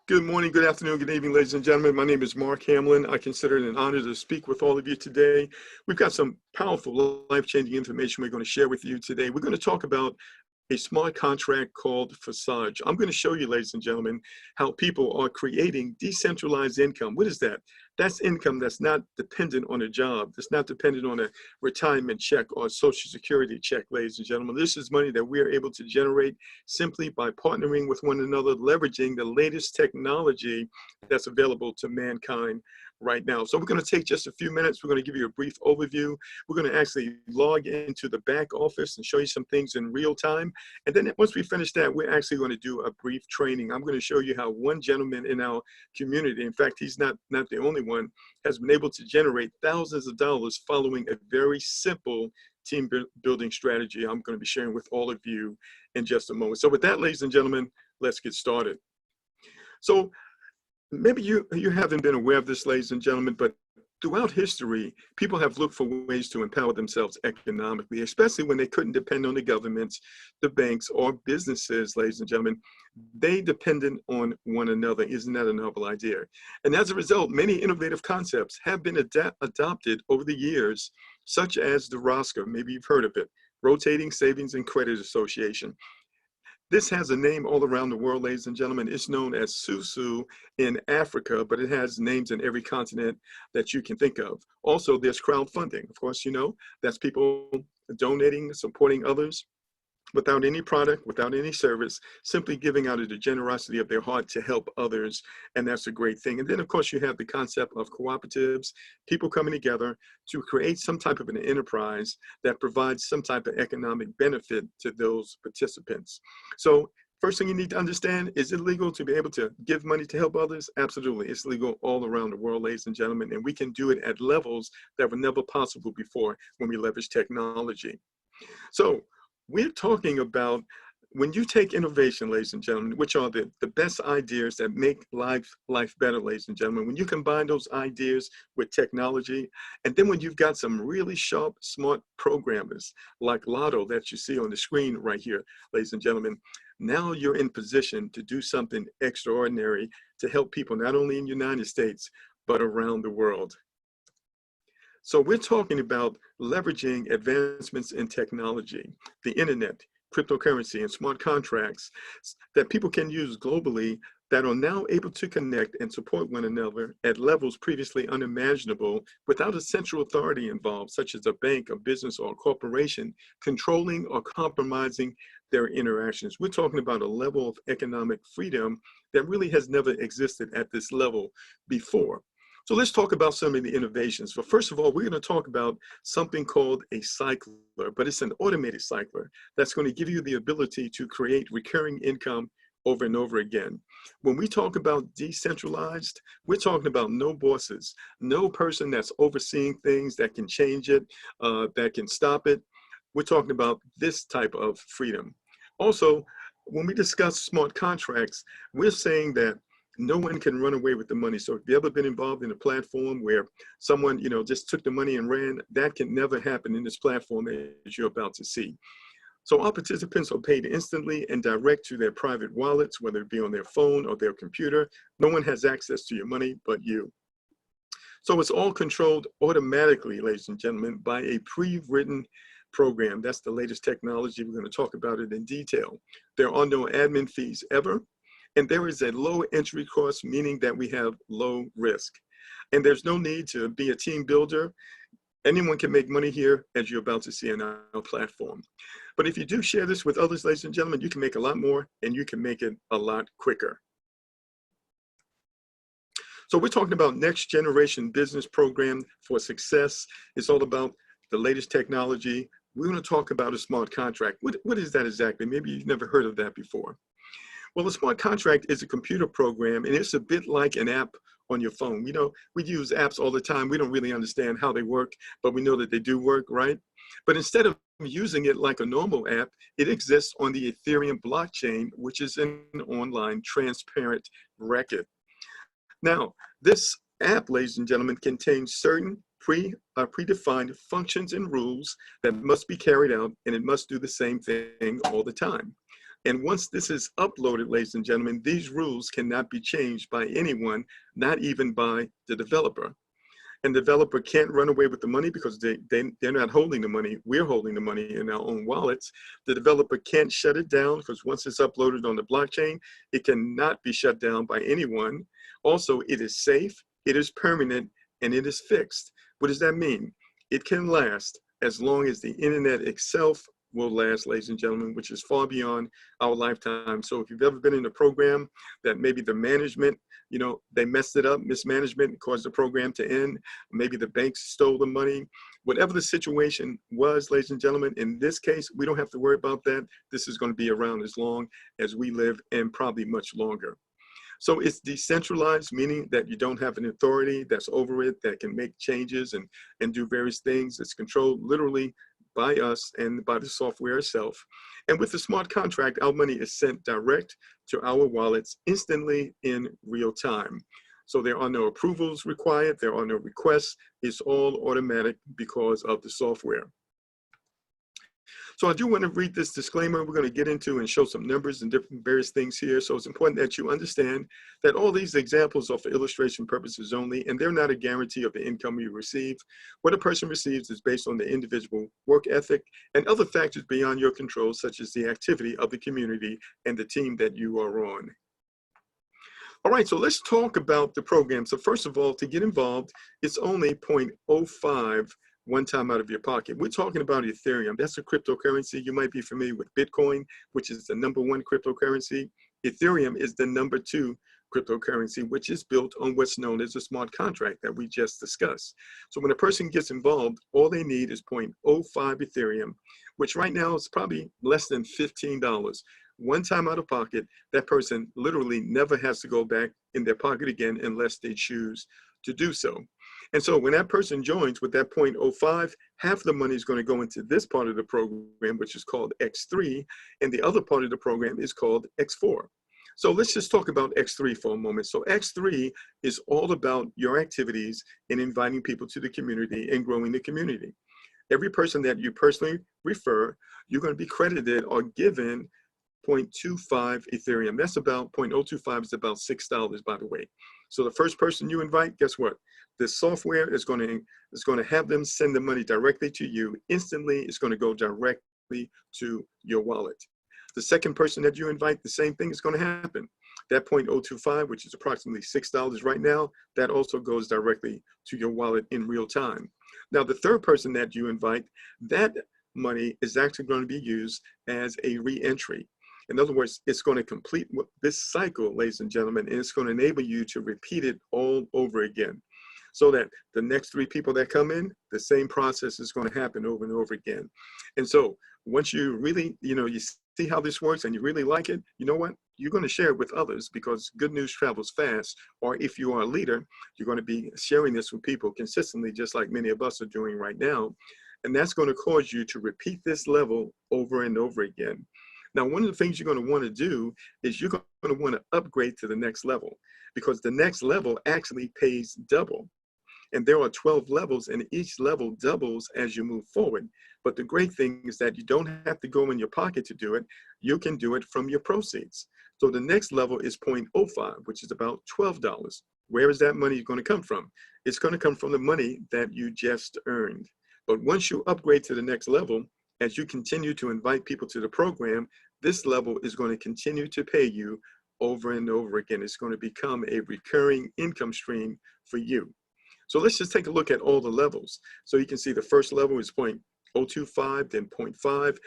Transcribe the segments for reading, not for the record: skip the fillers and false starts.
Good morning, good afternoon, good evening, ladies and gentlemen. My name is Mark Hamlin. I consider it an honor to speak with all of you today. We've got some powerful, life-changing information we're going to share with you today. We're going to talk about a smart contract called Forsage. I'm going to show you, ladies and gentlemen, how people are creating decentralized income. What is that? That's income that's not dependent on a job. That's not dependent on a retirement check or a social security check, ladies and gentlemen. This is money that we are able to generate simply by partnering with one another, leveraging the latest technology that's available to mankind right now. So we're going to take just a few minutes. We're going to give you a brief overview. We're going to actually log into the back office and show you some things in real time. And then once we finish that, we're actually going to do a brief training. I'm going to show you how one gentleman in our community, in fact, he's not the only one, has been able to generate thousands of dollars following a very simple team building strategy I'm going to be sharing with all of you in just a moment. So with that, ladies and gentlemen, let's get started. So maybe you haven't been aware of this, ladies and gentlemen, but throughout history, people have looked for ways to empower themselves economically, especially when they couldn't depend on the governments, the banks, or businesses, ladies and gentlemen. They depended on one another. Isn't that a novel idea? And as a result, many innovative concepts have been adopted over the years, such as the ROSCA, maybe you've heard of it, Rotating Savings and Credit Association. This has a name all around the world, ladies and gentlemen. It's known as Susu in Africa, but it has names in every continent that you can think of. Also, there's crowdfunding. Of course, you know, that's people donating, supporting others without any product, without any service, simply giving out of the generosity of their heart to help others. And that's a great thing. And then, of course, you have the concept of cooperatives, people coming together to create some type of an enterprise that provides some type of economic benefit to those participants. So first thing you need to understand, is it legal to be able to give money to help others? Absolutely. It's legal all around the world, ladies and gentlemen, and we can do it at levels that were never possible before when we leverage technology. So we're talking about when you take innovation, ladies and gentlemen, which are the best ideas that make life better, ladies and gentlemen, when you combine those ideas with technology, and then when you've got some really sharp, smart programmers like Lotto that you see on the screen right here, ladies and gentlemen, now you're in position to do something extraordinary to help people not only in the United States, but around the world. So we're talking about leveraging advancements in technology, the internet, cryptocurrency, and smart contracts that people can use globally that are now able to connect and support one another at levels previously unimaginable without a central authority involved, such as a bank, a business, or a corporation, controlling or compromising their interactions. We're talking about a level of economic freedom that really has never existed at this level before. So let's talk about some of the innovations. But first of all, we're going to talk about something called a cycler, but it's an automated cycler that's going to give you the ability to create recurring income over and over again. When we talk about decentralized, we're talking about no bosses, no person that's overseeing things that can change it, that can stop it. We're talking about this type of freedom. Also, when we discuss smart contracts, we're saying that no one can run away with the money. So if you've ever been involved in a platform where someone, just took the money and ran, that can never happen in this platform as you're about to see. So our participants are paid instantly and direct to their private wallets, whether it be on their phone or their computer. No one has access to your money but you. So it's all controlled automatically, ladies and gentlemen, by a pre-written program. That's the latest technology. We're going to talk about it in detail. There are no admin fees ever. And there is a low entry cost, meaning that we have low risk. And there's no need to be a team builder. Anyone can make money here, as you're about to see on our platform. But if you do share this with others, ladies and gentlemen, you can make a lot more and you can make it a lot quicker. So we're talking about next generation business program for success. It's all about the latest technology. We're going to talk about a smart contract. What is that exactly? Maybe you've never heard of that before. Well, a smart contract is a computer program, and it's a bit like an app on your phone. We use apps all the time. We don't really understand how they work, but we know that they do work, right? But instead of using it like a normal app, it exists on the Ethereum blockchain, which is an online transparent record. Now, this app, ladies and gentlemen, contains certain predefined functions and rules that must be carried out, and it must do the same thing all the time. And once this is uploaded, ladies and gentlemen, these rules cannot be changed by anyone, not even by the developer. And the developer can't run away with the money because they're not holding the money. We're holding the money in our own wallets. The developer can't shut it down because once it's uploaded on the blockchain, it cannot be shut down by anyone. Also, it is safe, it is permanent, and it is fixed. What does that mean? It can last as long as the internet itself will last, ladies and gentlemen, which is far beyond our lifetime. So if you've ever been in a program that maybe the management, they messed it up, mismanagement caused the program to end, maybe the banks stole the money, whatever the situation was, ladies and gentlemen, in this case, we don't have to worry about that. This is going to be around as long as we live and probably much longer. So it's decentralized, meaning that you don't have an authority that's over it that can make changes and do various things. It's controlled literally by us and by the software itself. And with the smart contract, our money is sent direct to our wallets instantly in real time. So there are no approvals required, there are no requests, it's all automatic because of the software. So I do want to read this disclaimer. We're going to get into and show some numbers and different various things here. So it's important that you understand that all these examples are for illustration purposes only, and they're not a guarantee of the income you receive. What a person receives is based on the individual work ethic and other factors beyond your control, such as the activity of the community and the team that you are on. All right, so let's talk about the program. So first of all, to get involved, it's only 0.05 one time out of your pocket. We're talking about Ethereum. That's a cryptocurrency. You might be familiar with Bitcoin, which is the #1 cryptocurrency. Ethereum is the #2 cryptocurrency, which is built on what's known as a smart contract that we just discussed. So when a person gets involved, all they need is 0.05 Ethereum, which right now is probably less than $15. One time out of pocket, that person literally never has to go back in their pocket again unless they choose to do so. And so when that person joins with that 0.05, half the money is going to go into this part of the program, which is called X3, and the other part of the program is called X4. So let's just talk about X3 for a moment. So X3 is all about your activities in inviting people to the community and growing the community. Every person that you personally refer, you're going to be credited or given 0.25 Ethereum. That's about 0.025 is about $6, by the way. So the first person you invite, guess what? The software is going to have them send the money directly to you. Instantly, it's going to go directly to your wallet. The second person that you invite, the same thing is going to happen. That 0.025, which is approximately $6 right now, that also goes directly to your wallet in real time. Now, the third person that you invite, that money is actually going to be used as a re-entry. In other words, it's going to complete this cycle, ladies and gentlemen, and it's going to enable you to repeat it all over again. So that the next 3 people that come in, the same process is going to happen over and over again. And so once you really, you see how this works and you really like it, you know what? You're going to share it with others because good news travels fast. Or if you are a leader, you're going to be sharing this with people consistently, just like many of us are doing right now. And that's going to cause you to repeat this level over and over again. Now, one of the things you're going to want to do is you're going to want to upgrade to the next level because the next level actually pays double. And there are 12 levels and each level doubles as you move forward. But the great thing is that you don't have to go in your pocket to do it. You can do it from your proceeds. So the next level is 0.05, which is about $12. Where is that money going to come from? It's going to come from the money that you just earned. But once you upgrade to the next level, as you continue to invite people to the program, this level is going to continue to pay you over and over again. It's going to become a recurring income stream for you. So let's just take a look at all the levels. So you can see the first level is 0.025, then 0.5,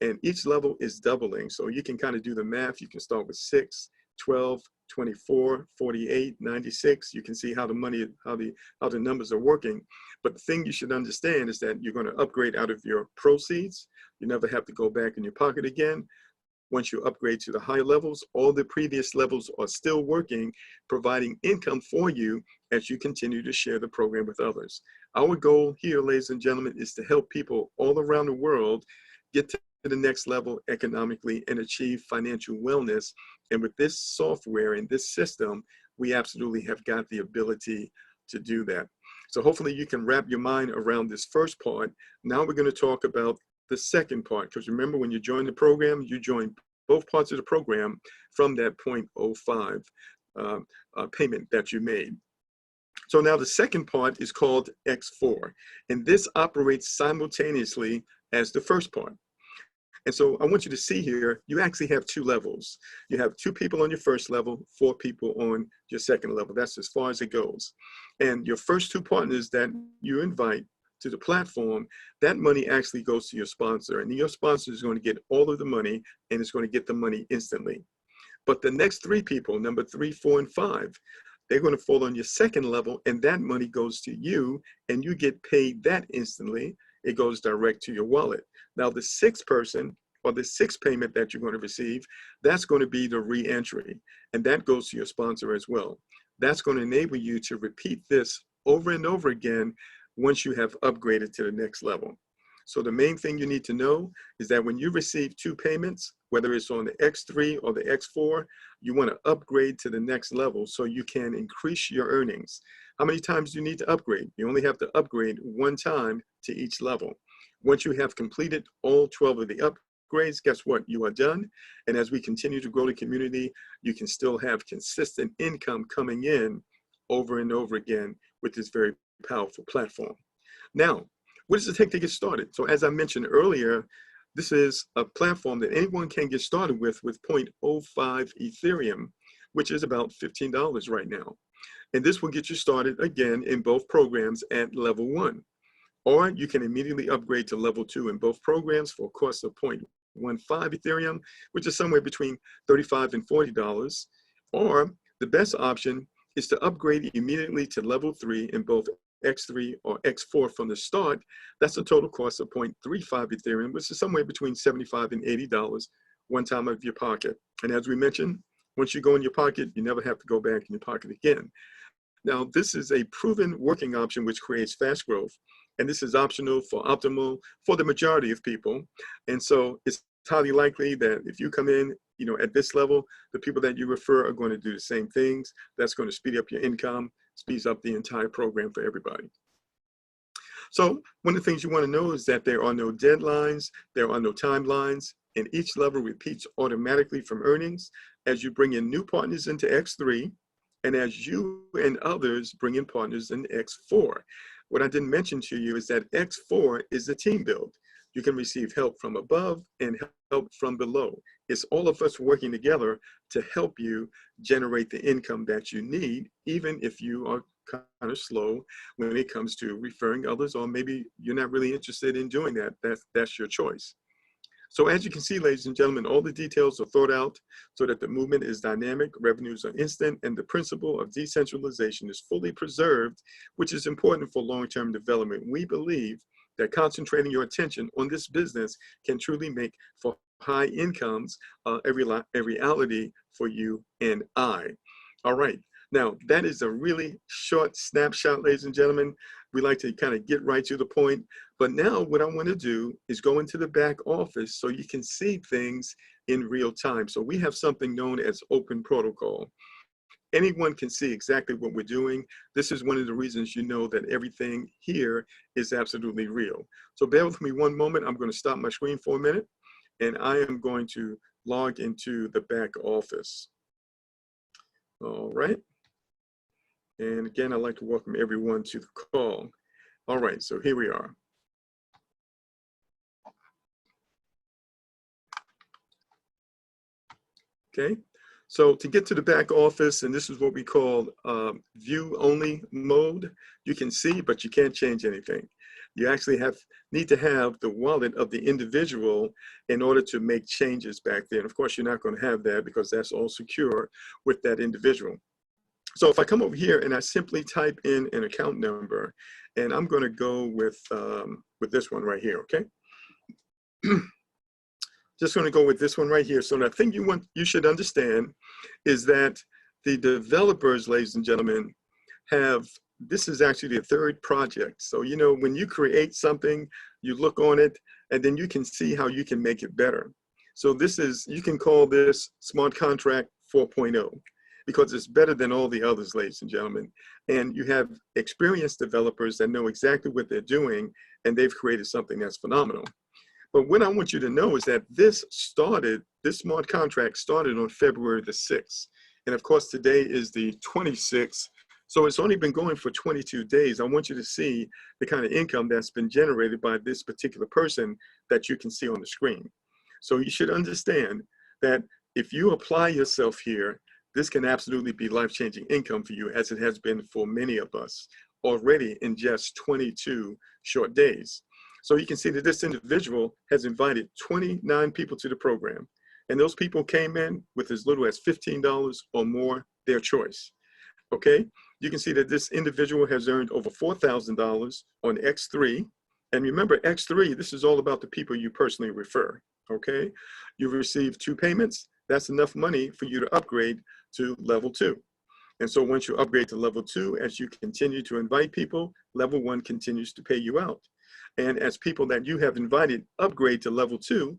and each level is doubling. So you can kind of do the math. You can start with 6, 12, 24, 48, 96. You can see how the money, how the numbers are working. But the thing you should understand is that you're going to upgrade out of your proceeds. You never have to go back in your pocket again. Once you upgrade to the higher levels, all the previous levels are still working, providing income for you as you continue to share the program with others. Our goal here, ladies and gentlemen, is to help people all around the world get to the next level economically and achieve financial wellness. And with this software and this system, we absolutely have got the ability to do that. So hopefully you can wrap your mind around this first part. Now we're going to talk about the second part, because remember, when you join the program, you join both parts of the program from that 0.05 payment that you made. So now the second part is called X4, and this operates simultaneously as the first part. And so I want you to see here, you actually have two levels. You have 2 people on your first level, 4 people on your second level. That's as far as it goes. And your first 2 partners that you invite to the platform, that money actually goes to your sponsor. And your sponsor is going to get all of the money, and it's going to get the money instantly. But the next 3 people, number 3, 4, and 5, they're going to fall on your second level, and that money goes to you, and you get paid that instantly. It goes direct to your wallet. Now, the 6th person, or the 6th payment that you're going to receive, that's going to be the re-entry, and that goes to your sponsor as well. That's going to enable you to repeat this over and over again once you have upgraded to the next level. So the main thing you need to know is that when you receive 2 payments, whether it's on the X3 or the X4, you want to upgrade to the next level so you can increase your earnings. How many times do you need to upgrade? You only have to upgrade 1 time to each level. Once you have completed all 12 of the upgrades, guess what? You are done. And as we continue to grow the community, you can still have consistent income coming in over and over again with this very powerful platform. Now, what does it take to get started? So as I mentioned earlier, this is a platform that anyone can get started with 0.05 Ethereum, which is about $15 right now. And this will get you started again in both programs at level 1. Or you can immediately upgrade to level 2 in both programs for a cost of 0.15 Ethereum, which is somewhere between $35 and $40. Or the best option is to upgrade immediately to level 3 in both X3 or X4 from the start. That's a total cost of 0.35 Ethereum, which is somewhere between $75 and $80 one time out of your pocket. And as we mentioned, once you go in your pocket, you never have to go back in your pocket again. Now, this is a proven working option which creates fast growth, and this is optional for optimal for the majority of people. And so it's highly likely that if you come in, at this level, the people that you refer are going to do the same things. That's going to speed up your income, speeds up the entire program for everybody. So one of the things you want to know is that there are no deadlines, there are no timelines, and each level repeats automatically from earnings as you bring in new partners into X3, and as you and others bring in partners in X4. What I didn't mention to you is that X4 is a team build. You can receive help from above and help from below. It's all of us working together to help you generate the income that you need, even if you are kind of slow when it comes to referring others, or maybe you're not really interested in doing that. That's your choice. So as you can see, ladies and gentlemen, all the details are thought out so that the movement is dynamic, revenues are instant, and the principle of decentralization is fully preserved, which is important for long-term development. We believe that concentrating your attention on this business can truly make for high incomes a reality for you and I. All right. Now, that is a really short snapshot, ladies and gentlemen. We like to kind of get right to the point. But now what I want to do is go into the back office so you can see things in real time. So we have something known as open protocol. Anyone can see exactly what we're doing. This is one of the reasons you know that everything here is absolutely real. So bear with me one moment. I'm going to stop my screen for a minute, and I am going to log into the back office. All right. And again, I'd like to welcome everyone to the call. All right, so here we are. Okay, so to get to the back office, and this is what we call view only mode, you can see, but you can't change anything. You actually need to have the wallet of the individual in order to make changes back there. And of course, you're not going to have that because that's all secure with that individual. So if I come over here and I simply type in an account number, and I'm going to go with this one right here, okay? Just going to go with this one right here. So the thing you should understand is that the developers, ladies and gentlemen, this is actually the 3rd project. So, when you create something, you look on it, and then you can see how you can make it better. So you can call this Smart Contract 4.0. because it's better than all the others, ladies and gentlemen. And you have experienced developers that know exactly what they're doing, and they've created something that's phenomenal. But what I want you to know is that this smart contract started on February the 6th. And of course, today is the 26th. So it's only been going for 22 days. I want you to see the kind of income that's been generated by this particular person that you can see on the screen. So you should understand that if you apply yourself here, this can absolutely be life-changing income for you, as it has been for many of us already in just 22 short days. So you can see that this individual has invited 29 people to the program, and those people came in with as little as $15 or more, their choice. Okay, you can see that this individual has earned over $4,000 on X3. And remember, X3, this is all about the people you personally refer. Okay, you've received 2 payments. That's enough money for you to upgrade to level 2. And so once you upgrade to level 2, as you continue to invite people, level 1 continues to pay you out. And as people that you have invited upgrade to level 2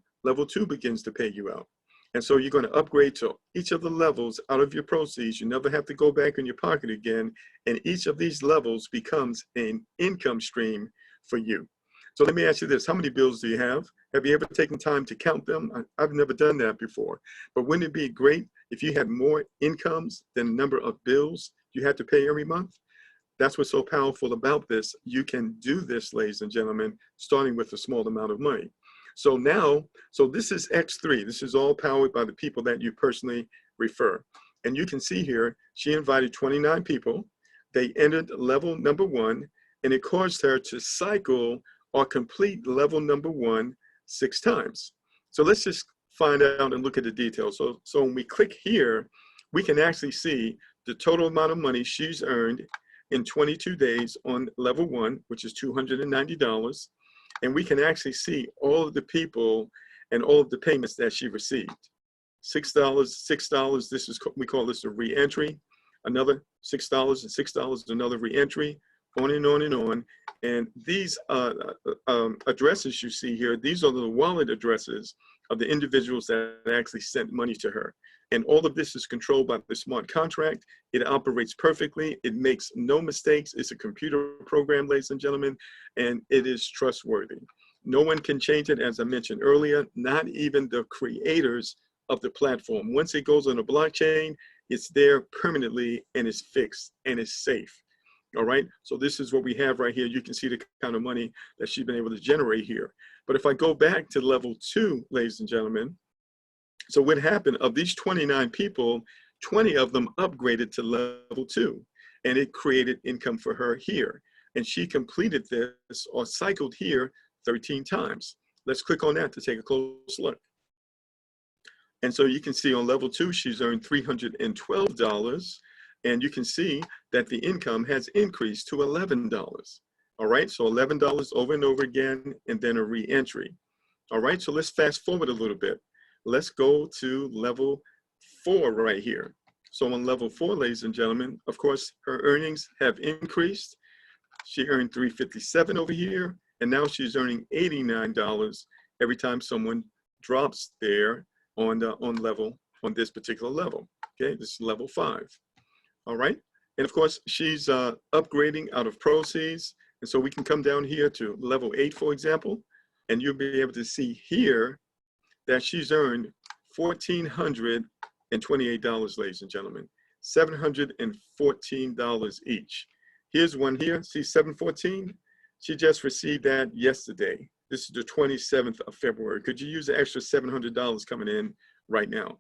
begins to pay you out. And so you're going to upgrade to each of the levels out of your proceeds. You never have to go back in your pocket again. And each of these levels becomes an income stream for you. So let me ask you this. How many bills do you have? Have you ever taken time to count them? I've never done that before. But wouldn't it be great if you had more incomes than the number of bills you had to pay every month? That's what's so powerful about this. You can do this, ladies and gentlemen, starting with a small amount of money. So now, this is X3. This is all powered by the people that you personally refer. And you can see here, she invited 29 people. They entered level number 1, and it caused her to cycle or complete level number 1 6 times. So let's just find out and look at the details. So when we click here, we can actually see the total amount of money she's earned in 22 days on level 1, which is $290. And we can actually see all of the people and all of the payments that she received. $6, $6, this is, we call this a re-entry. Another $6 and $6, another re-entry, on and on and on. And these addresses you see here, these are the wallet addresses of the individuals that actually sent money to her. And all of this is controlled by the smart contract. It operates perfectly. It makes no mistakes. It's a computer program, ladies and gentlemen, and it is trustworthy. No one can change it, as I mentioned earlier, not even the creators of the platform. Once it goes on a blockchain, it's there permanently and it's fixed and it's safe. All right, so this is what we have right here. You can see the kind of money that she's been able to generate here. But if I go back to level 2, ladies and gentlemen, so what happened, of these 29 people, 20 of them upgraded to level 2, and it created income for her here. And she completed this or cycled here 13 times. Let's click on that to take a close look. And so you can see on level 2, she's earned $312. And you can see that the income has increased to $11. All right, so $11 over and over again, and then a re-entry. All right, so let's fast forward a little bit. Let's go to level 4 right here. So on level 4, ladies and gentlemen, of course, her earnings have increased. She earned $357 over here, and now she's earning $89 every time someone drops there on this particular level. Okay, this is level 5. All right, and of course, she's upgrading out of proceeds. And so we can come down here to level 8, for example, and you'll be able to see here that she's earned $1,428, ladies and gentlemen, $714 each. Here's one here, see 714? She just received that yesterday. This is the 27th of February. Could you use the extra $700 coming in right now?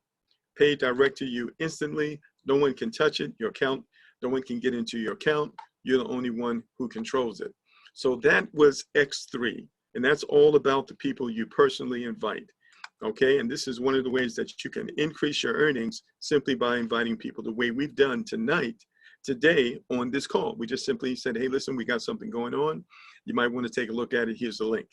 Paid direct to you instantly. No one can touch it, your account. No one can get into your account. You're the only one who controls it. So that was X3. And that's all about the people you personally invite. Okay, and this is one of the ways that you can increase your earnings simply by inviting people the way we've done today on this call. We just simply said, hey, listen, we got something going on. You might want to take a look at it. Here's the link.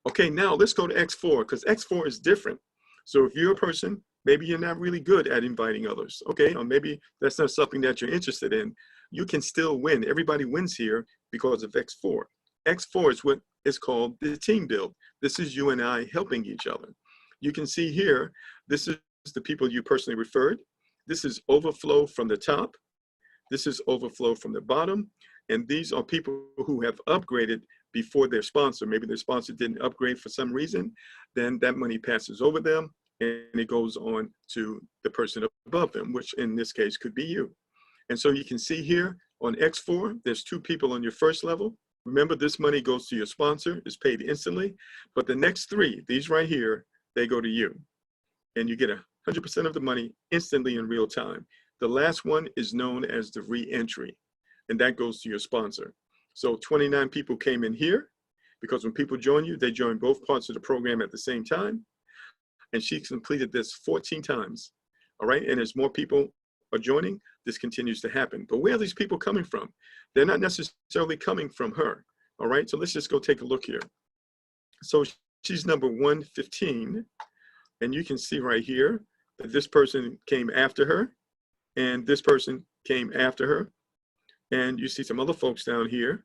Okay, now let's go to X4, because X4 is different. So if you're a person, maybe you're not really good at inviting others, okay? Or maybe that's not something that you're interested in. You can still win. Everybody wins here because of X4. X4 is what is called the team build. This is you and I helping each other. You can see here, this is the people you personally referred. This is overflow from the top. This is overflow from the bottom. And these are people who have upgraded before their sponsor. Maybe their sponsor didn't upgrade for some reason, then that money passes over them and it goes on to the person above them, which in this case could be you. And so you can see here on X4, there's 2 people on your first level. Remember, this money goes to your sponsor, is paid instantly, but the next 3, these right here, they go to you. And you get 100% of the money instantly in real time. The last one is known as the re-entry, and that goes to your sponsor. So 29 people came in here, because when people join you, they join both parts of the program at the same time. And she completed this 14 times. All right, and as more people are joining, this continues to happen. But where are these people coming from? They're not necessarily coming from her. All right, so let's just go take a look here. So she's number 115, and you can see right here that this person came after her, and this person came after her. And you see some other folks down here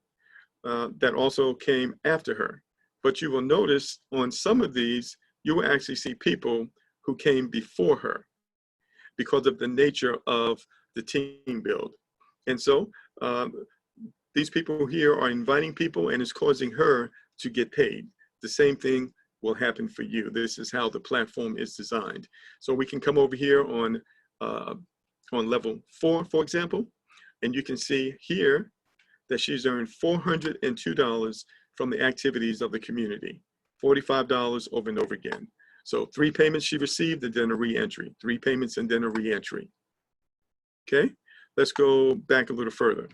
that also came after her. But you will notice on some of these, you will actually see people who came before her because of the nature of the team build. And so these people here are inviting people and it's causing her to get paid. The same thing will happen for you. This is how the platform is designed. So we can come over here on level 4, for example, and you can see here that she's earned $402 from the activities of the community, $45 over and over again. So 3 payments she received and then a re-entry, 3 payments and then a re-entry. Okay, let's go back a little further.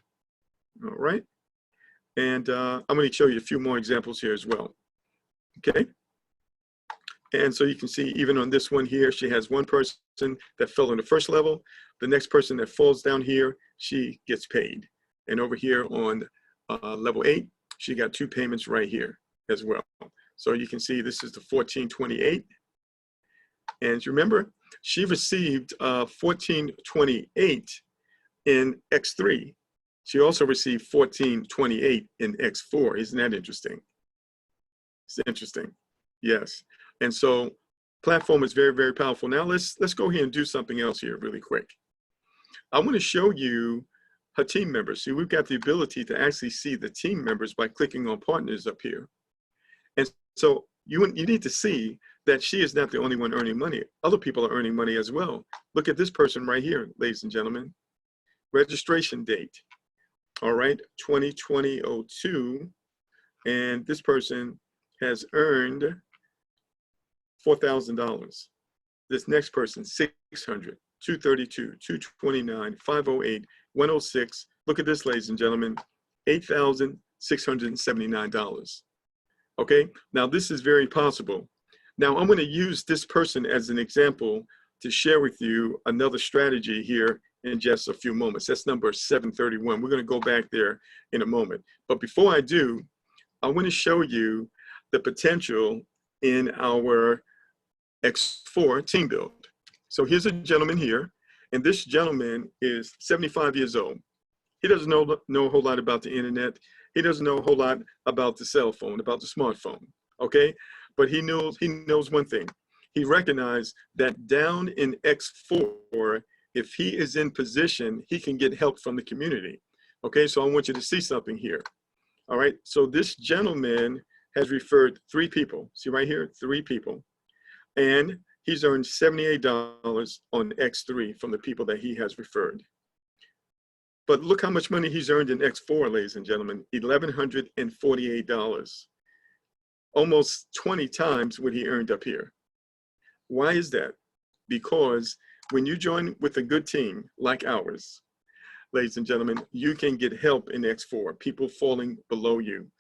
All right, and I'm going to show you a few more examples here as well. Okay, and so you can see even on this one here, she has 1 person that fell on the first level. The next person that falls down here, she gets paid. And over here on level 8, she got 2 payments right here as well. So you can see this is the 1428. And you remember, she received 1428 in X3. She also received 1428 in X4. Isn't that interesting? It's interesting. Yes. And so platform is very, very powerful. Now let's go ahead and do something else here really quick. I want to show you her team members. See, we've got the ability to actually see the team members by clicking on partners up here. And so you need to see that she is not the only one earning money. Other people are earning money as well. Look at this person right here, ladies and gentlemen. Registration date, all right, 2020-02. And this person has earned $4,000. This next person, 600, 232, 229, 508, 106. Look at this, ladies and gentlemen, $8,679. Okay, now this is very possible. Now I'm going to use this person as an example to share with you another strategy here in just a few moments. That's number 731. We're going to go back there in a moment. But before I do, I want to show you the potential in our X4 team build. So here's a gentleman here, and this gentleman is 75 years old. He doesn't know a whole lot about the internet. He doesn't know a whole lot about the cell phone, about the smartphone, okay? But he knows one thing. He recognized that down in X4, if he is in position, he can get help from the community. Okay, so I want you to see something here. All right, so this gentleman has referred 3 people. See right here, 3 people. And he's earned $78 on X3 from the people that he has referred. But look how much money he's earned in X4, ladies and gentlemen, $1,148. Almost 20 times what he earned up here. Why is that? Because when you join with a good team like ours, ladies and gentlemen, you can get help in X4, people falling below you,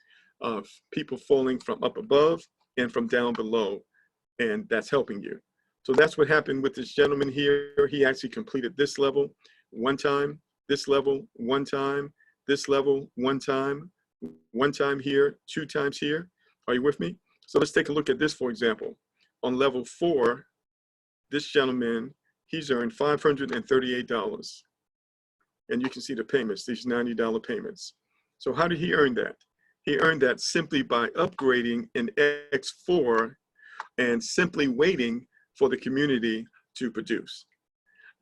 people falling from up above and from down below, and that's helping you. So that's what happened with this gentleman here. He actually completed this level 1 time, this level 1 time, this level 1 time, 1 time here, 2 times here. Are you with me? So let's take a look at this, for example. On level 4, this gentleman, he's earned $538. And you can see the payments, these $90 payments. So how did he earn that? He earned that simply by upgrading in X4 and simply waiting for the community to produce.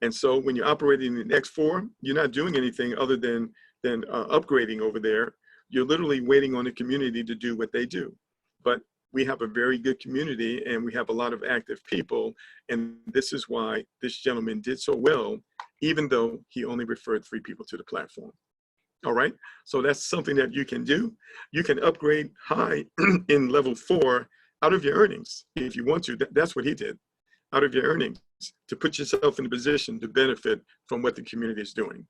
And so when you're operating in X4, you're not doing anything other than upgrading over there. You're literally waiting on the community to do what they do. But we have a very good community and we have a lot of active people. And this is why this gentleman did so well, even though he only referred 3 people to the platform. All right, so that's something that you can do. You can upgrade high in level 4 out of your earnings if you want to. That's what he did, out of your earnings, to put yourself in a position to benefit from what the community is doing.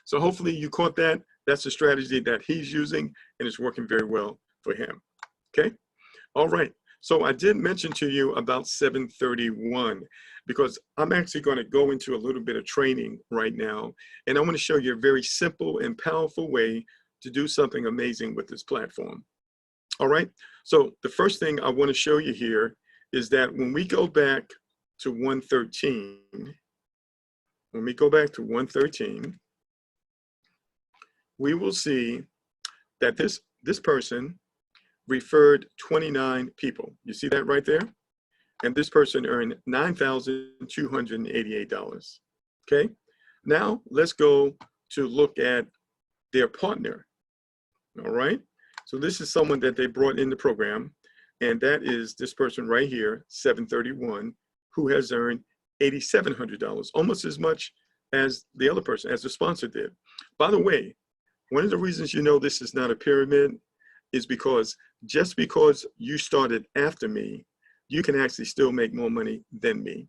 So hopefully you caught that. That's a strategy that he's using and it's working very well for him. Okay, all right. So I did mention to you about 731 because I'm actually going to go into a little bit of training right now. And I want to show you a very simple and powerful way to do something amazing with this platform. All right. So the first thing I want to show you here is that when we go back to 113, we will see that this person referred 29 people. You see that right there? And this person earned $9,288. Okay, now let's go to look at their partner. All right, so this is someone that they brought in the program, and that is this person right here, 731, who has earned $8,700, almost as much as the other person, as the sponsor did. By the way, one of the reasons you know this is not a pyramid is because just because you started after me, you can actually still make more money than me.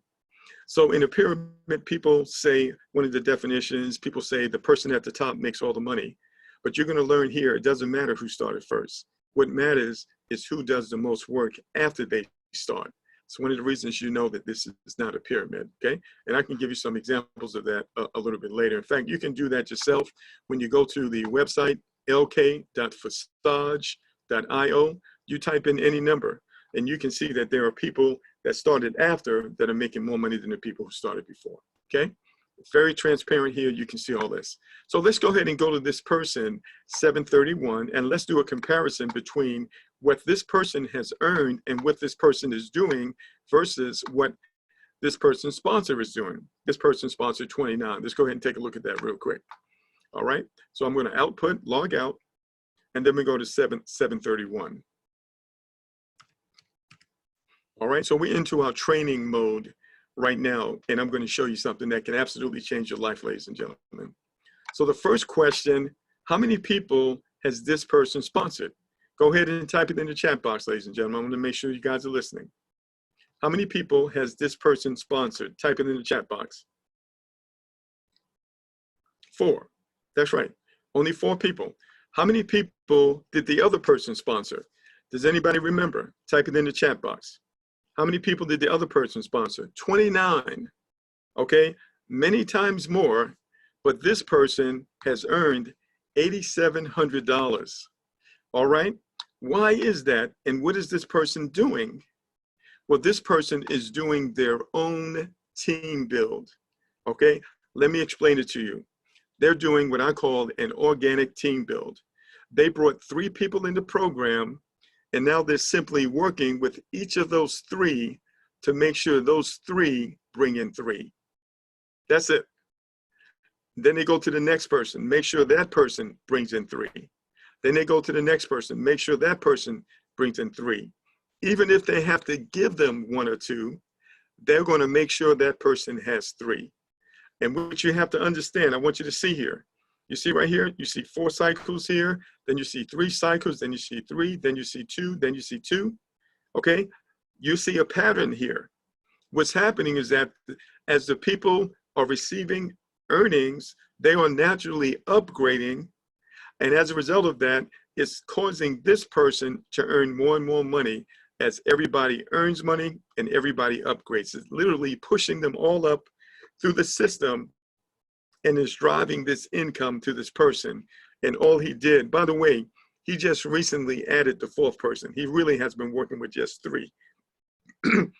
So in a pyramid, people say, one of the definitions, people say the person at the top makes all the money. But you're going to learn here, it doesn't matter who started first. What matters is who does the most work after they start. It's one of the reasons you know that this is not a pyramid, okay? And I can give you some examples of that a little bit later. In fact, you can do that yourself when you go to the website, lk.forsage.io. You type in any number, and you can see that there are people that started after that are making more money than the people who started before, okay? It's very transparent here. You can see all this. So let's go ahead and go to this person, 731, and let's do a comparison between what this person has earned and what this person is doing versus what this person's sponsor is doing. This person sponsored 29. Let's go ahead and take a look at that real quick. All right, so I'm going to output, log out, and then we go to 731. All right, so we're into our training mode right now, and I'm going to show you something that can absolutely change your life, ladies and gentlemen. So the first question, how many people has this person sponsored? Go ahead and type it in the chat box, ladies and gentlemen. I want to make sure you guys are listening. How many people has this person sponsored? Type it in the chat box. 4. That's right. Only 4 people. How many people did the other person sponsor? Does anybody remember? Type it in the chat box. How many people did the other person sponsor? 29. Okay, many times more, but this person has earned $8,700. All right, why is that? And what is this person doing? Well, this person is doing their own team build. Okay, let me explain it to you. They're doing what I call an organic team build. They brought 3 people in the program, and now they're simply working with each of those 3 to make sure those 3 bring in 3. That's it. Then they go to the next person, make sure that person brings in 3. Then they go to the next person, make sure that person brings in 3. Even if they have to give them 1 or 2, they're going to make sure that person has 3. And what you have to understand, I want you to see here. You see right here, you see 4 cycles here, then you see 3 cycles, then you see 3, then you see 2, then you see 2, okay? You see a pattern here. What's happening is that as the people are receiving earnings, they are naturally upgrading, and as a result of that, it's causing this person to earn more and more money as everybody earns money and everybody upgrades. It's literally pushing them all up through the system, and is driving this income to this person. And all he did, by the way, he just recently added the 4th person. He really has been working with just 3. And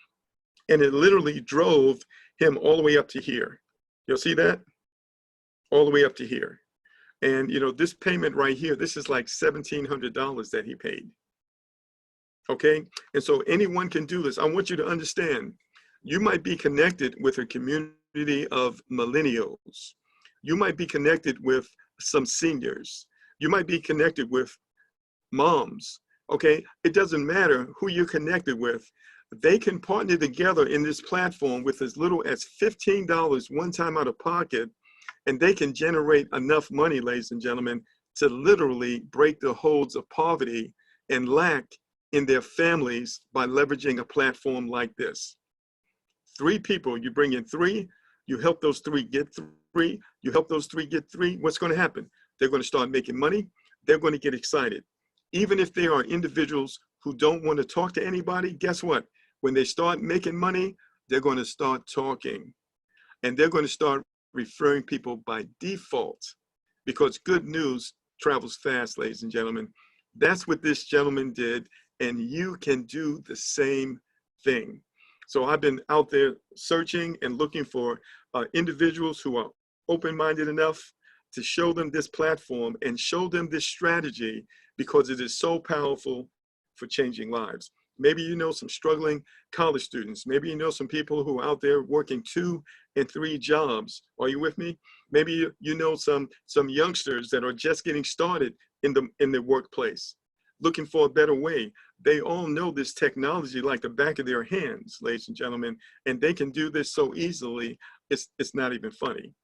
it literally drove him all the way up to here. You'll see that? All the way up to here. And you know, this payment right here, this is like $1,700 that he paid. Okay? And so anyone can do this. I want you to understand, you might be connected with a community of millennials. You might be connected with some seniors. You might be connected with moms, okay? It doesn't matter who you're connected with. They can partner together in this platform with as little as $15 one time out of pocket, and they can generate enough money, ladies and gentlemen, to literally break the holds of poverty and lack in their families by leveraging a platform like this. 3 people, you bring in 3, you help those 3 get 3, you help those 3 get 3, what's going to happen? They're going to start making money, they're going to get excited. Even if they are individuals who don't want to talk to anybody, guess what? When they start making money, they're going to start talking, and they're going to start referring people by default, because good news travels fast, ladies and gentlemen. That's what this gentleman did, and you can do the same thing. So I've been out there searching and looking for individuals who are open-minded enough to show them this platform and show them this strategy, because it is so powerful for changing lives. Maybe you know some struggling college students. Maybe you know some people who are out there working 2 and 3 jobs. Are you with me? Maybe you know some youngsters that are just getting started in the workplace, looking for a better way. They all know this technology like the back of their hands, ladies and gentlemen, and they can do this so easily, it's not even funny.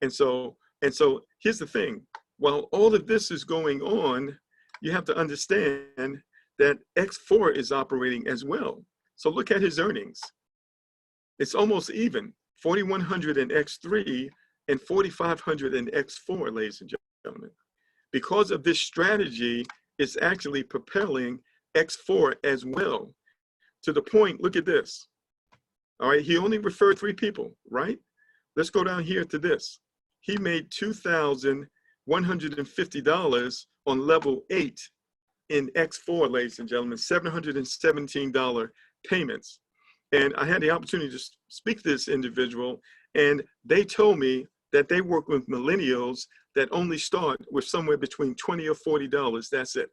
And so here's the thing. While all of this is going on, you have to understand that X4 is operating as well. So look at his earnings. It's almost even, 4,100 in X3 and 4,500 in X4, ladies and gentlemen. Because of this strategy, it's actually propelling X4 as well. To the point, look at this. All right, he only referred 3 people, right? Let's go down here to this. He made $2,150 on level 8 in X4, ladies and gentlemen, $717 payments. And I had the opportunity to speak to this individual, and they told me that they work with millennials that only start with somewhere between $20 or $40, that's it.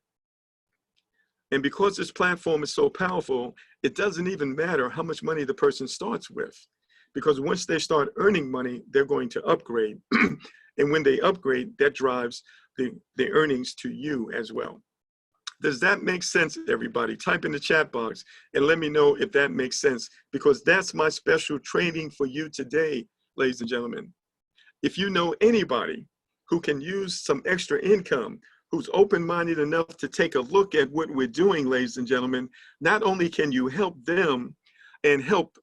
And because this platform is so powerful, it doesn't even matter how much money the person starts with, because once they start earning money, they're going to upgrade. And when they upgrade, that drives the earnings to you as well. Does that make sense, everybody? Type in the chat box and let me know if that makes sense, because that's my special training for you today, ladies and gentlemen. If you know anybody who can use some extra income, who's open-minded enough to take a look at what we're doing, ladies and gentlemen, not only can you help them and help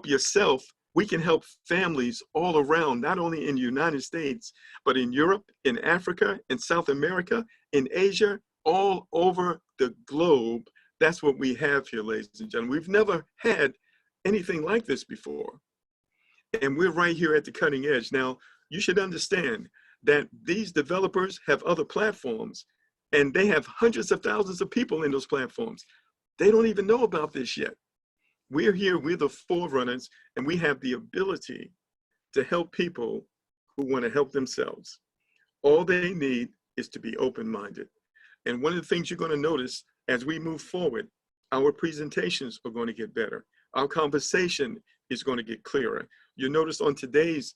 yourself, we can help families all around, not only in the United States, but in Europe, in Africa, in South America, in Asia, all over the globe. That's what we have here, ladies and gentlemen. We've never had anything like this before. And we're right here at the cutting edge. Now, you should understand that these developers have other platforms, and they have hundreds of thousands of people in those platforms. They don't even know about this yet. We're here, we're the forerunners, and we have the ability to help people who want to help themselves. All they need is to be open-minded. And one of the things you're going to notice as we move forward, our presentations are going to get better. Our conversation is going to get clearer. You'll notice on today's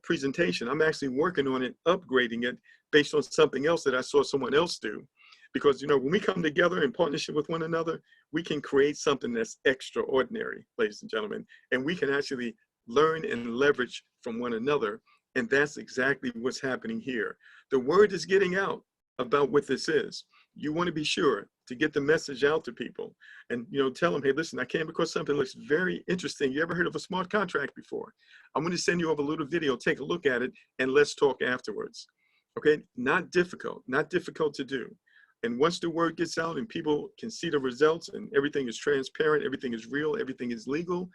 presentation, I'm actually working on it, upgrading it based on something else that I saw someone else do. Because, you know, when we come together in partnership with one another, we can create something that's extraordinary, ladies and gentlemen. And we can actually learn and leverage from one another. And that's exactly what's happening here. The word is getting out about what this is. You want to be sure to get the message out to people and, you know, tell them, hey, listen, I came across something that looks very interesting. You ever heard of a smart contract before? I'm going to send you over a little video, take a look at it, and let's talk afterwards. Okay, not difficult to do. And once the word gets out and people can see the results and everything is transparent, everything is real, everything is legal,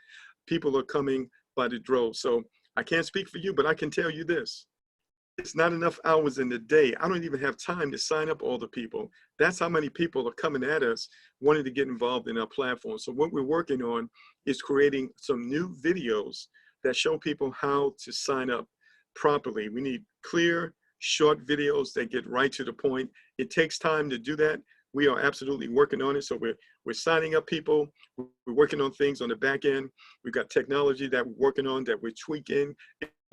people are coming by the drove. So I can't speak for you, but I can tell you this. It's not enough hours in the day. I don't even have time to sign up all the people. That's how many people are coming at us wanting to get involved in our platform. So what we're working on is creating some new videos that show people how to sign up properly. We need clear, short videos that get right to the point. It takes time to do that. We are absolutely working on it. So we're signing up people. We're working on things on the back end. We've got technology that we're working on, that we're tweaking.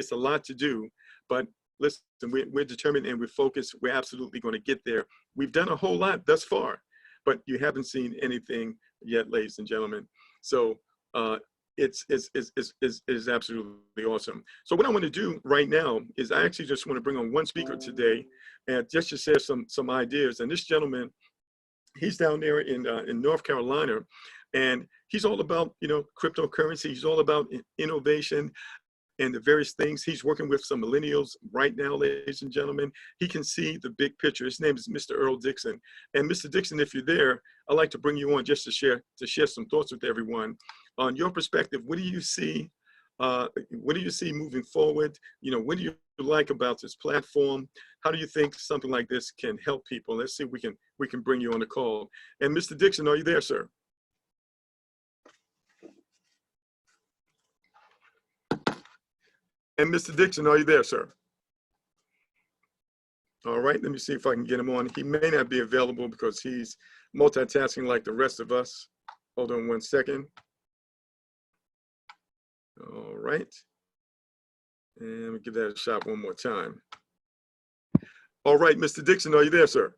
It's a lot to do, but listen, we're determined and we're focused. We're absolutely going to get there. We've done a whole lot thus far. but you haven't seen anything yet, ladies and gentlemen. So it's absolutely awesome. So what I want to do right now is I actually just want to bring on one speaker today, and just to share some ideas. And this gentleman, he's down there in North Carolina, and he's all about, you know, cryptocurrency. He's all about innovation and the various things. He's working with some millennials right now, ladies and gentlemen. He can see the big picture. His name is Mr. Earl Dixon. And Mr. Dixon, if you're there, I'd like to bring you on just to share some thoughts with everyone. On your perspective, what do you see? What do you see moving forward? You know, what do you like about this platform? How do you think something like this can help people? Let's see if we can bring you on the call. And Mr. Dixon, are you there, sir? And Mr. Dixon, are you there, sir? All right, let me see if I can get him on. He may not be available because he's multitasking like the rest of us. Hold on one second. All right. And we'll give that a shot one more time. All right, Mr. Dixon, are you there, sir?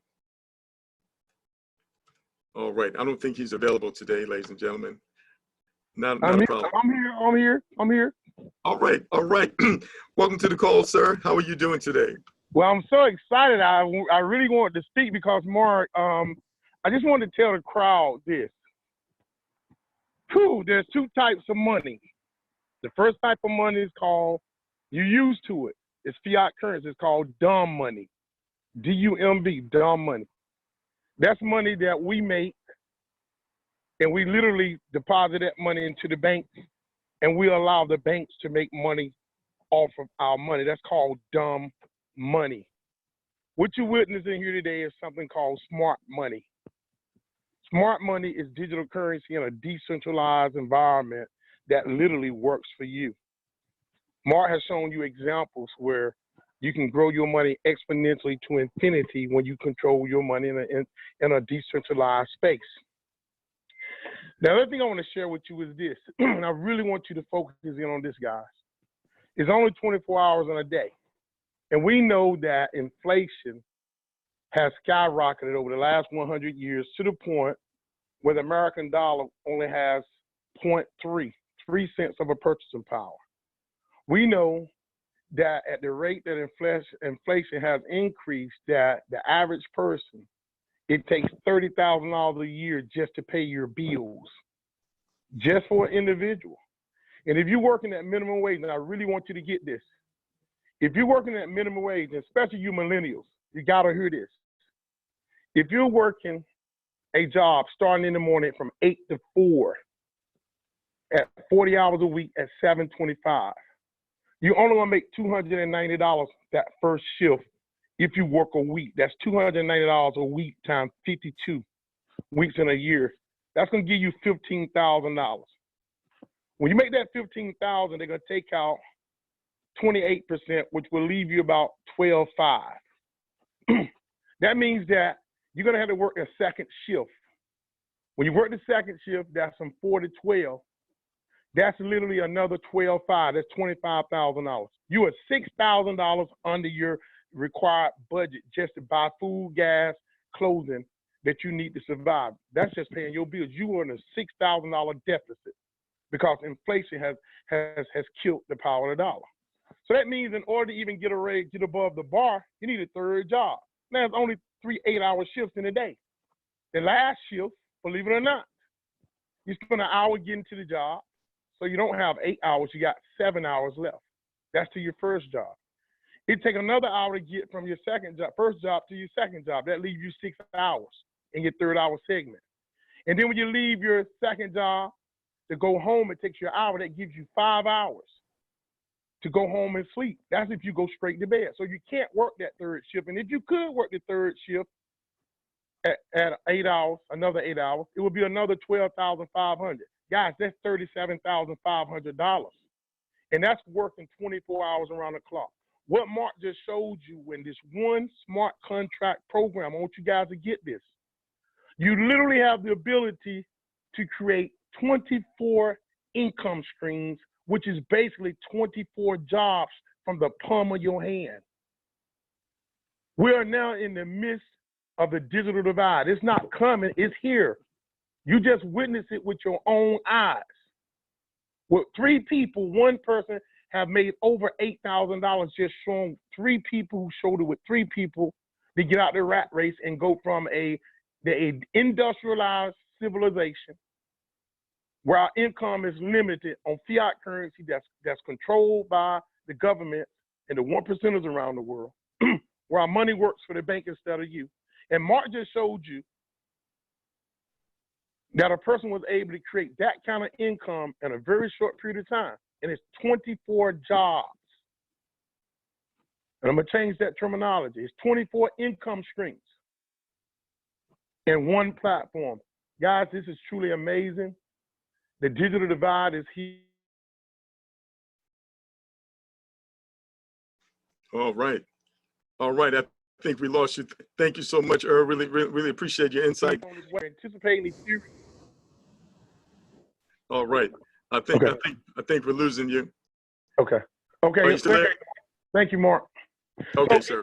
All right, I don't think he's available today, ladies and gentlemen. Not a problem. I'm here. All right. Welcome to the call, sir. How are you doing today? Well, I'm so excited. I really wanted to speak because, Mark, I just wanted to tell the crowd this. There's two types of money. The first type of money is called, you're used to it. It's fiat currency. It's called dumb money. D-U-M-B, dumb money. That's money that we make, and we literally deposit that money into the bank, and we allow the banks to make money off of our money. That's called dumb money. What you're witnessing here today is something called smart money. Smart money is digital currency in a decentralized environment that literally works for you. Mark has shown you examples where you can grow your money exponentially to infinity when you control your money in a decentralized space. Now, the other thing I want to share with you is this, and I really want you to focus in on this, guys. It's only 24 hours in a day. And we know that inflation has skyrocketed over the last 100 years to the point where the American dollar only has 0.3 cents of a purchasing power. We know that at the rate that inflation has increased, that the average person, it takes $30,000 a year just to pay your bills, just for an individual. And if you're working at minimum wage, and I really want you to get this, if you're working at minimum wage, especially you millennials, you gotta hear this. If you're working a job starting in the morning from 8 to 4 at 40 hours a week at $7.25, you're only gonna make $290 that first shift if you work a week. That's $290 a week times 52 weeks in a year. That's gonna give you $15,000. When you make that $15,000, they're gonna take out 28%, which will leave you about $12,500. That means that you're gonna have to work a second shift. When you work the second shift, that's from 4 to 12. That's literally another $12,500. That's $25,000. You are $6,000 under your required budget just to buy food, gas, clothing that you need to survive. That's just paying your bills. You are in a $6,000 deficit because inflation has killed the power of the dollar. So that means in order to even get a raise, get above the bar, you need a third job. Now, there's only 3 8-hour shifts in a day. The last shift, believe it or not, you spend an hour getting to the job, so you don't have 8 hours, you got 7 hours left. That's to your first job. It take another hour to get from your first job to your second job. That leaves you 6 hours in your third hour segment. And then when you leave your second job to go home, it takes you an hour. That gives you 5 hours to go home and sleep. That's if you go straight to bed. So you can't work that third shift. And if you could work the third shift at 8 hours, another 8 hours, it would be another $12,500. Guys, that's $37,500. And that's working 24 hours around the clock. What Mark just showed you in this one smart contract program, I want you guys to get this. You literally have the ability to create 24 income streams, which is basically 24 jobs from the palm of your hand. We are now in the midst of the digital divide. It's not coming, it's here. You just witness it with your own eyes. With 3 people, one person have made over $8,000 just showing 3 people who showed it with 3 people to get out the rat race and go from the industrialized civilization where our income is limited on fiat currency that's controlled by the government and the 1%ers around the world, where our money works for the bank instead of you. And Mark just showed you that a person was able to create that kind of income in a very short period of time. And it's 24 jobs. And I'm gonna change that terminology. It's 24 income streams in one platform. Guys, this is truly amazing. The digital divide is here. All right. All right. I think we lost you. Thank you so much, Earl. Really appreciate your insight. Anticipating these theories. All right. I think we're losing you. Okay. Okay. Are you still there? Thank you, Mark. Okay, so, sir.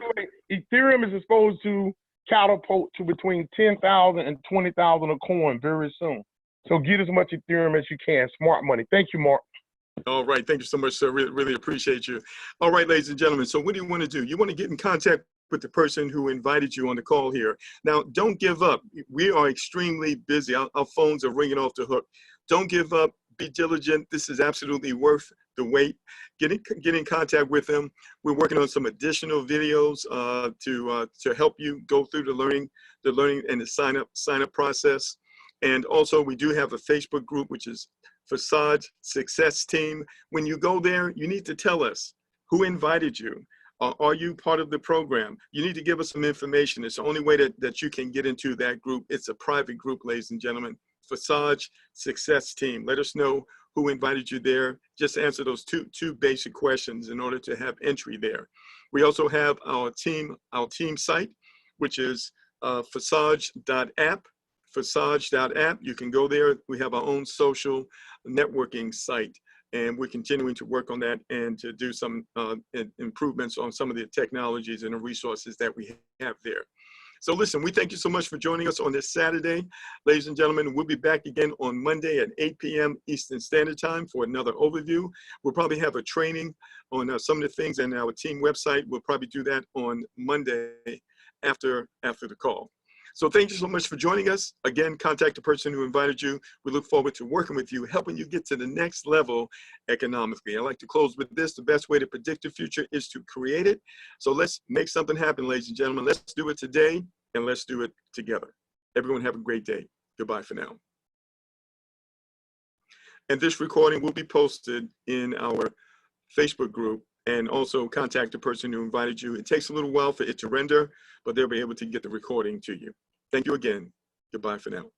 Ethereum is supposed to catapult to between 10,000 and 20,000 a coin very soon. So get as much Ethereum as you can. Smart money. Thank you, Mark. All right. Thank you so much, sir. Really appreciate you. All right, ladies and gentlemen. So what do you want to do? You want to get in contact with the person who invited you on the call here. Now, don't give up. We are extremely busy. Our phones are ringing off the hook. Don't give up. Be diligent. This is absolutely worth the wait. Get in contact with them. We're working on some additional videos to help you go through the learning and the sign up process. And also, we do have a Facebook group, which is Forsage Success Team. When you go there, you need to tell us who invited you. Are you part of the program? You need to give us some information. It's the only way that you can get into that group. It's a private group, ladies and gentlemen. Forsage Success Team. Let us know who invited you there. Just answer those two basic questions in order to have entry there. We also have our team site, which is forsage.app. Forsage.app. You can go there. We have our own social networking site, and we're continuing to work on that and to do some improvements on some of the technologies and the resources that we have there. So listen, we thank you so much for joining us on this Saturday. Ladies and gentlemen, we'll be back again on Monday at 8 p.m. Eastern Standard Time for another overview. We'll probably have a training on some of the things in our team website. We'll probably do that on Monday after the call. So thank you so much for joining us. Again, contact the person who invited you. We look forward to working with you, helping you get to the next level economically. I'd like to close with this. The best way to predict the future is to create it. So let's make something happen, ladies and gentlemen. Let's do it today, and let's do it together. Everyone have a great day. Goodbye for now. And this recording will be posted in our Facebook group, and also contact the person who invited you. It takes a little while for it to render, but they'll be able to get the recording to you. Thank you again. Goodbye for now.